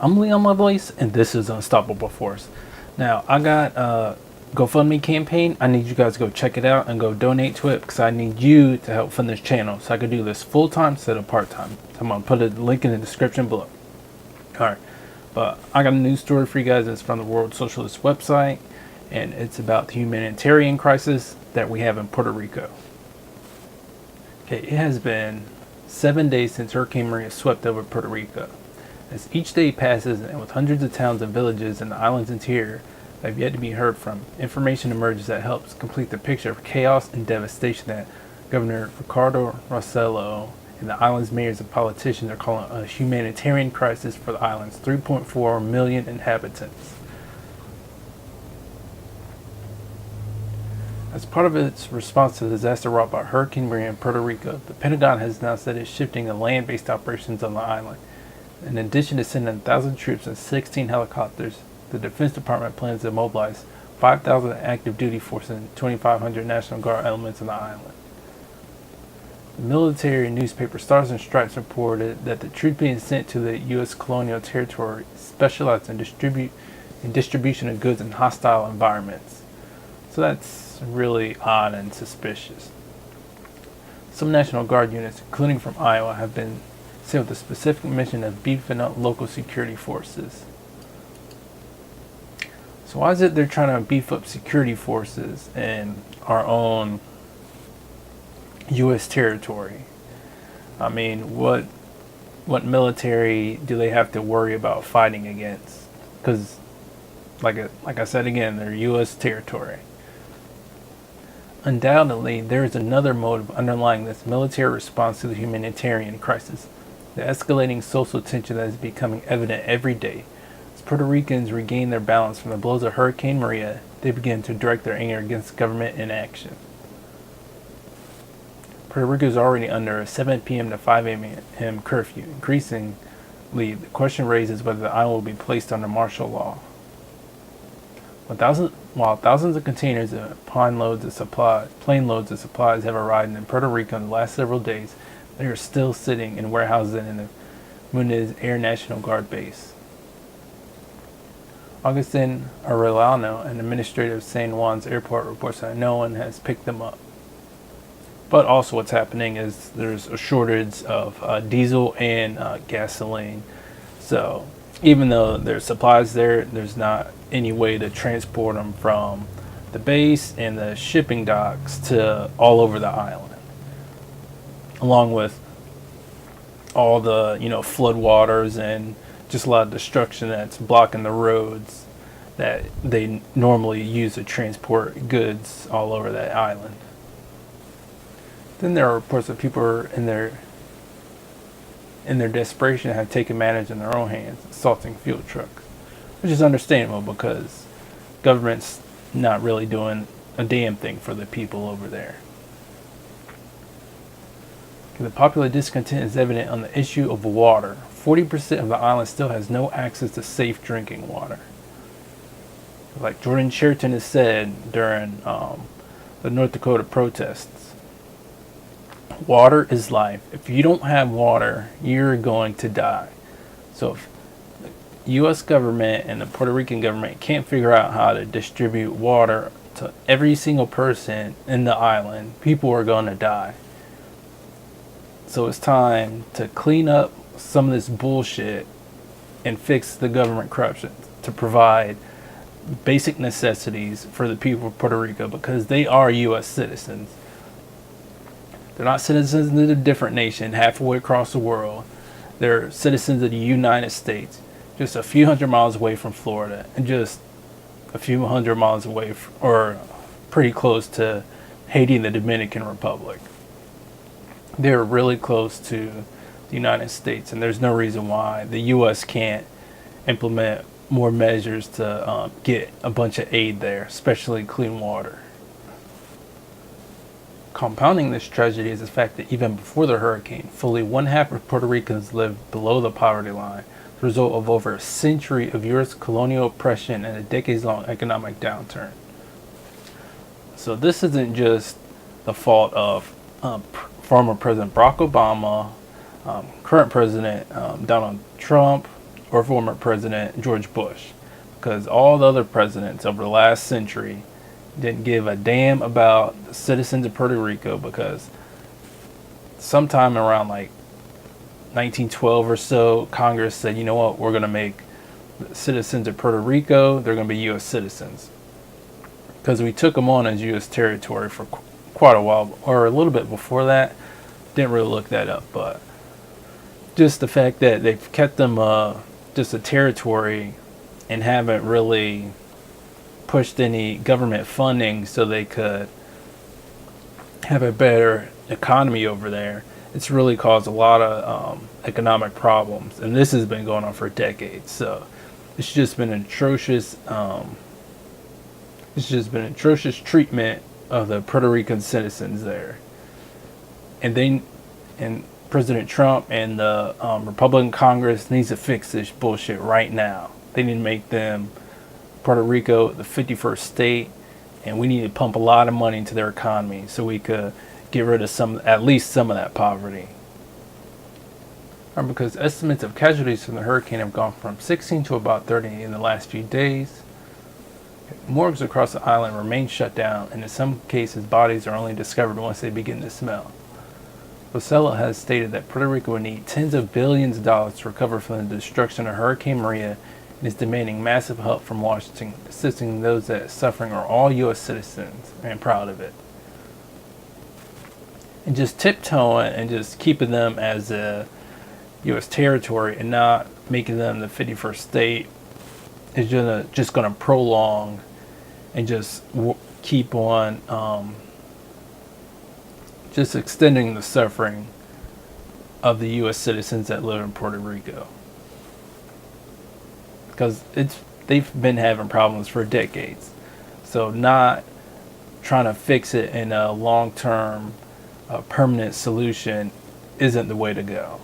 I'm Leon My Voice, and this is Unstoppable Force. Now, I got a GoFundMe campaign. I need you guys to go check it out and go donate to it because I need you to help fund this channel so I can do this full time instead of part time. So I'm going to put a link in the description below. Alright, but I got a news story for you guys. It's from the World Socialist website, and it's about the humanitarian crisis that we have in Puerto Rico. Okay, it has been 7 days since Hurricane Maria swept over Puerto Rico. As each day passes, and with hundreds of towns and villages in the island's interior that have yet to be heard from, information emerges that helps complete the picture of chaos and devastation that Governor Ricardo Rossello and the island's mayors and politicians are calling a humanitarian crisis for the island's 3.4 million inhabitants. As part of its response to the disaster wrought by Hurricane Maria in Puerto Rico, the Pentagon has announced that it's shifting to land-based operations on the island. In addition to sending 1,000 troops and 16 helicopters, the Defense Department plans to mobilize 5,000 active duty forces and 2,500 National Guard elements on the island. The military newspaper Stars and Stripes reported that the troops being sent to the U.S. colonial territory specialize in distribution of goods in hostile environments. So that's really odd and suspicious. Some National Guard units, including from Iowa, have been with the specific mission of beefing up local security forces. So why is it they're trying to beef up security forces in our own U.S. territory? I mean, what military do they have to worry about fighting against? Because, like I said again, they're U.S. territory. Undoubtedly, there is another motive underlying this military response to the humanitarian crisis. The escalating social tension that is becoming evident every day. As Puerto Ricans regain their balance from the blows of Hurricane Maria, they begin to direct their anger against government inaction. Puerto Rico is already under a 7 p.m. to 5 a.m. curfew. Increasingly, the question raises whether the island will be placed under martial law. While thousands of containers and plane loads of supplies have arrived in Puerto Rico in the last several days, they are still sitting in warehouses in the Muniz Air National Guard base. Augustin Arellano, an administrator of San Juan's airport, reports that no one has picked them up. But also what's happening is there's a shortage of diesel and gasoline. So even though there's supplies there, there's not any way to transport them from the base and the shipping docks to all over the island. Along with all the, flood waters and just a lot of destruction that's blocking the roads that they normally use to transport goods all over that island. Then there are reports that people are in their desperation have taken matters in their own hands, assaulting fuel trucks, which is understandable because government's not really doing a damn thing for the people over there. The popular discontent is evident on the issue of water. 40% of the island still has no access to safe drinking water. Like Jordan Sheraton has said during the North Dakota protests, water is life. If you don't have water, you're going to die. So if the U.S. government and the Puerto Rican government can't figure out how to distribute water to every single person in the island, people are going to die. So it's time to clean up some of this bullshit and fix the government corruption to provide basic necessities for the people of Puerto Rico because they are U.S. citizens. They're not citizens of a different nation halfway across the world. They're citizens of the United States, just a few hundred miles away from Florida and just a few hundred miles away or pretty close to Haiti and the Dominican Republic. They're really close to the United States, and there's no reason why the U.S. can't implement more measures to get a bunch of aid there, especially clean water. Compounding this tragedy is the fact that even before the hurricane, fully one half of Puerto Ricans lived below the poverty line, the result of over a century of U.S. colonial oppression and a decades-long economic downturn. So this isn't just the fault of former President Barack Obama, current President Donald Trump, or former President George Bush, because all the other presidents over the last century didn't give a damn about the citizens of Puerto Rico, because sometime around like 1912 or so, Congress said, you know what, we're going to make citizens of Puerto Rico, they're going to be U.S. citizens. Because we took them on as U.S. territory for quite a while, or a little bit before that. Didn't really look that up, but just the fact that they've kept them just a territory and haven't really pushed any government funding so they could have a better economy over there, it's really caused a lot of economic problems, and this has been going on for decades. So it's just been atrocious. It's just been atrocious treatment of the Puerto Rican citizens there, and President Trump and the Republican Congress needs to fix this bullshit right now. They need to make them Puerto Rico the 51st state, and we need to pump a lot of money into their economy so we could get rid of at least some of that poverty. Because estimates of casualties from the hurricane have gone from 16 to about 30 in the last few days. Morgues across the island remain shut down, and in some cases bodies are only discovered once they begin to smell. Rosella has stated that Puerto Rico would need tens of billions of dollars to recover from the destruction of Hurricane Maria, and is demanding massive help from Washington, assisting those that are suffering are all U.S. citizens, and proud of it. And just tiptoeing and just keeping them as a U.S. territory and not making them the 51st state is just going to prolong and just keep on just extending the suffering of the U.S. citizens that live in Puerto Rico. Because they've been having problems for decades. So not trying to fix it in a long-term permanent solution isn't the way to go.